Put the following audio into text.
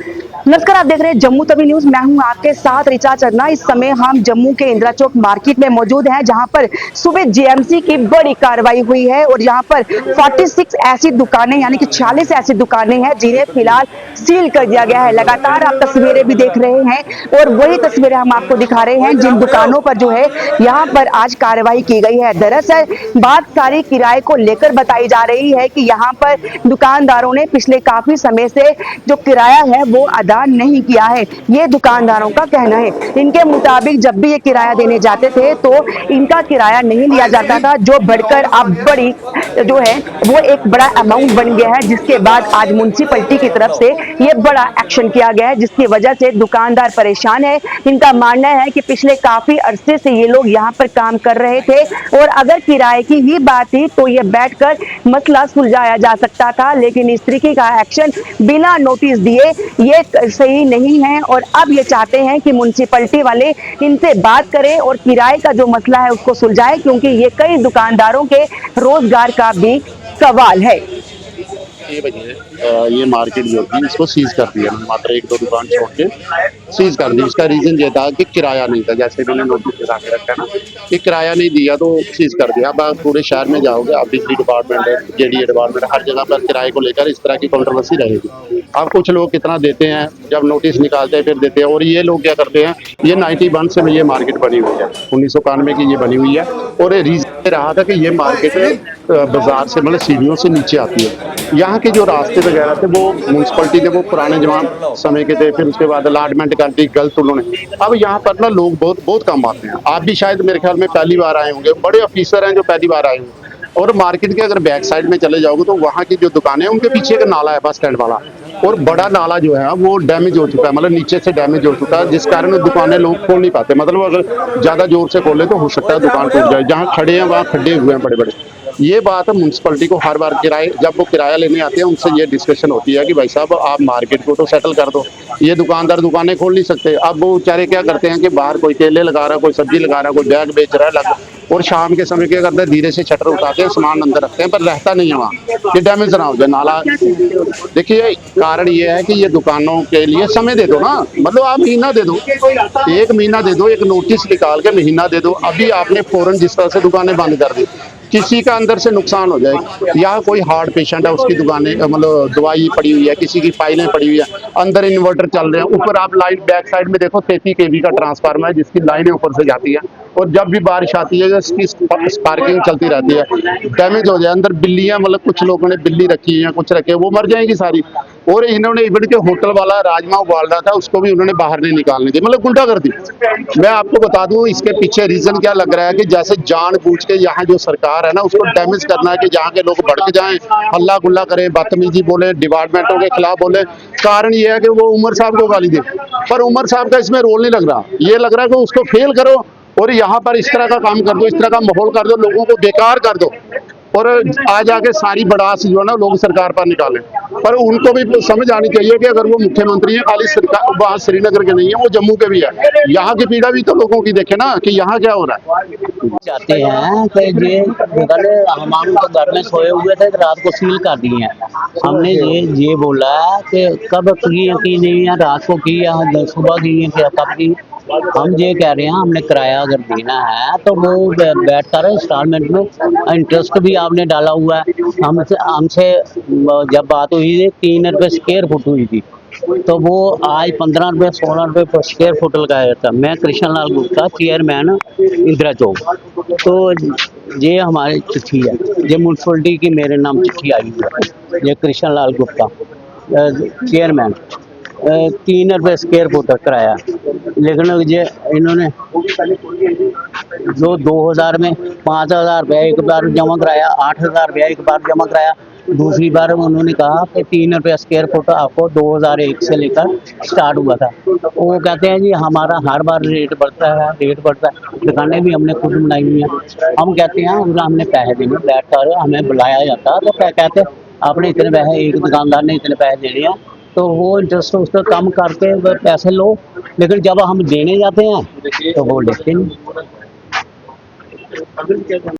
नमस्कार, आप देख रहे हैं जम्मू तवी न्यूज। मैं हूं आपके साथ रिचा चरना। इस समय हम जम्मू के इंदिरा चौक मार्केट में मौजूद हैं, जहां पर सुबह जेएमसी की बड़ी कार्रवाई हुई है और यहां पर 46 ऐसी दुकानें यानी कि 46 ऐसी दुकानें हैं जिन्हें फिलहाल सील कर दिया गया है। लगातार आप तस्वीरें भी देख रहे हैं और वही तस्वीरें हम आपको दिखा रहे हैं जिन दुकानों पर जो है यहाँ पर आज कार्रवाई की गई है। दरअसल बात सारी किराए को लेकर बताई जा रही है कि यहाँ पर दुकानदारों ने पिछले काफी समय से जो किराया है वो अदा नहीं किया है, ये दुकानदारों का कहना है। इनके मुताबिक जब भी ये किराया देने जाते थे तो इनका किराया नहीं लिया जाता था, जो बढ़कर अब बड़ी जो है वो एक बड़ा अमाउंट बन गया है, जिसके बाद आज म्युनिसिपैलिटी की तरफ से ये बड़ा एक्शन किया गया है, जिसकी वजह से दुकानदार परेशान है। इनका मानना है कि पिछले काफी अरसे से ये लोग यहाँ पर काम कर रहे थे और अगर किराए की ही बात थी तो ये बैठकर मसला सुलझाया जा सकता था, लेकिन इस तरीके का एक्शन बिना नोटिस दिए ये सही नहीं है और अब ये चाहते हैं कि म्युनिसिपैलिटी वाले इनसे बात करें और किराए का जो मसला है उसको सुलझाए, क्योंकि ये कई दुकानदारों के रोजगार का भी सवाल है। ये मार्केट जो थी इसको सीज कर दिया, मात्र एक दो दुकान छोड़ के सीज कर दी। इसका रीजन ये था कि किराया नहीं था, जैसे मैंने नोटिस लगा के रखा ना कि किराया नहीं दिया तो सीज कर दिया। अब आप पूरे शहर में जाओगे, आप बिजली डिपार्टमेंट है, जेडीए डिपार्टमेंट, हर जगह पर किराए को लेकर इस तरह की कंट्रोवर्सी रहेगी। अब कुछ लोग कितना देते हैं, जब नोटिस निकालते हैं फिर देते हैं। और ये लोग क्या करते हैं, ये 91 से ये मार्केट बनी हुई है, 1991 की ये बनी हुई है। और रीजन रहा था कि ये मार्केट बाजार से मतलब सीढ़ियों से नीचे आती है। यहाँ के जो रास्ते वगैरह थे वो म्यूनसिपलिटी ने वो पुराने जमाने समय के थे, फिर उसके बाद अलाटमेंट कर दी गलत उन्होंने। अब यहाँ पर ना लोग बहुत बहुत कम आते हैं। आप भी शायद मेरे ख्याल में पहली बार आए होंगे, बड़े ऑफिसर हैं जो पहली बार आए होंगे। और मार्केट के अगर बैक साइड में चले जाओगे तो वहाँ की जो दुकानें हैं उनके पीछे एक नाला है बस स्टैंड वाला, और बड़ा नाला जो है वो डैमेज हो चुका है, मतलब नीचे से डैमेज हो चुका है, जिस कारण दुकानें लोग खोल नहीं पाते। मतलब अगर ज्यादा जोर से खोले तो हो सकता है दुकान टूट जाए। जहाँ खड़े हैं वहाँ खड्डे हुए हैं बड़े बड़े। ये बात है म्यूनसिपलिटी को हर बार किराए जब वो किराया लेने आते हैं उनसे ये डिस्कशन होती है कि भाई साहब आप मार्केट को तो सेटल कर दो, ये दुकानदार दुकानें खोल नहीं सकते। अब वो बेचारे क्या करते हैं कि बाहर कोई केले लगा रहा है, कोई सब्जी लगा रहा है, कोई बैग बेच रहा है लग, और शाम के समय क्या करते हैं धीरे से शटर उठाते हैं, सामान अंदर रखते हैं, पर रहता नहीं है वहाँ कि डैमेज ना हो जाए नाला। देखिए कारण ये है कि ये दुकानों के लिए समय दे दो ना, मतलब आप महीना दे दो, एक महीना दे दो, एक नोटिस निकाल के महीना दे दो। अभी आपने फौरन जिस तरह से दुकानें बंद कर दी, किसी का अंदर से नुकसान हो जाएगा। यहाँ कोई हार्ट पेशेंट है, उसकी दुकानें मतलब दवाई पड़ी हुई है, किसी की फाइलें पड़ी हुई है, अंदर इन्वर्टर चल रहे हैं, ऊपर आप लाइन बैक साइड में देखो 33 kV का ट्रांसफार्मर है जिसकी लाइनें ऊपर से जाती है, और जब भी बारिश आती है इसकी स्पार्किंग चलती रहती है, डैमेज हो जाए। अंदर बिल्लियां, मतलब कुछ लोगों ने बिल्ली रखी है, कुछ रखे, वो मर जाएंगी सारी। और इन्होंने इवन के होटल वाला राजमा उबाल रहा था उसको भी उन्होंने बाहर नहीं निकालने दी, मतलब गुंडा कर दी। मैं आपको बता दूं इसके पीछे रीजन क्या लग रहा है कि जैसे जानबूझ के यहाँ जो सरकार है ना उसको डैमेज करना है कि जहाँ के लोग भड़क जाएं, हल्ला गुल्ला करें, बदतमीजी बोले, डिपार्टमेंटों के खिलाफ बोले। कारण ये है कि वो उमर साहब को गाली दे, पर उमर साहब का इसमें रोल नहीं लग रहा। ये लग रहा है कि उसको फेल करो और यहाँ पर इस तरह का काम कर दो, इस तरह का माहौल कर दो, लोगों को बेकार कर दो, और आज आके सारी बड़ास जो है ना लोग सरकार पर निकालें। पर उनको भी समझ आनी चाहिए कि अगर वो मुख्यमंत्री है, खाली सरकार वहाँ श्रीनगर के नहीं है, वो जम्मू के भी है। यहाँ की पीड़ा भी तो लोगों की देखे ना कि यहाँ क्या हो रहा है। चाहते हैं कि ये कल हम तो घर में सोए हुए थे तो रात को सील कर दिए हैं। हमने ये बोला कि कब की नहीं है, रात को की है, सुबह की है, कब की। हम ये कह रहे हैं हमने किराया अगर देना है तो वो बैठ कर इंस्टॉलमेंट में, इंटरेस्ट भी आपने डाला हुआ है। हमसे जब बात हुई थी 3 रुपये स्क्वायर फुट हुई थी, तो वो आज 15 रुपये 16 रुपये पर स्क्वायर फुट लगाया था। मैं कृष्ण लाल गुप्ता, चेयरमैन इंदिरा चौक। तो ये हमारी चिट्ठी है, ये म्यूनसिपलिटी की मेरे नाम चिट्ठी आई हुई है। ये कृष्ण लाल गुप्ता चेयरमैन, 3 रुपये स्क्वायर फुट कराया। लेकिन ये इन्होंने जो 2000 में 5000 रुपया एक बार जमा कराया, 8000 रुपया एक बार जमा कराया। दूसरी बार उन्होंने कहा कि 3 रुपये स्क्वायर फुट आपको 2001 से लेकर स्टार्ट हुआ था। वो कहते हैं जी हमारा हर बार रेट बढ़ता है, रेट बढ़ता है। दुकानें भी हमने खुद बनाई हुई हैं। हम कहते हैं अगर हमने पैसे देने, बैठ कर हमें बुलाया जाता तो क्या कहते आपने इतने पैसे, एक दुकानदार ने इतने पैसे देने हैं, तो वो इंटरेस्ट उसका कम करके पैसे लो। लेकिन जब हम देने जाते हैं तो वो लेते नहीं।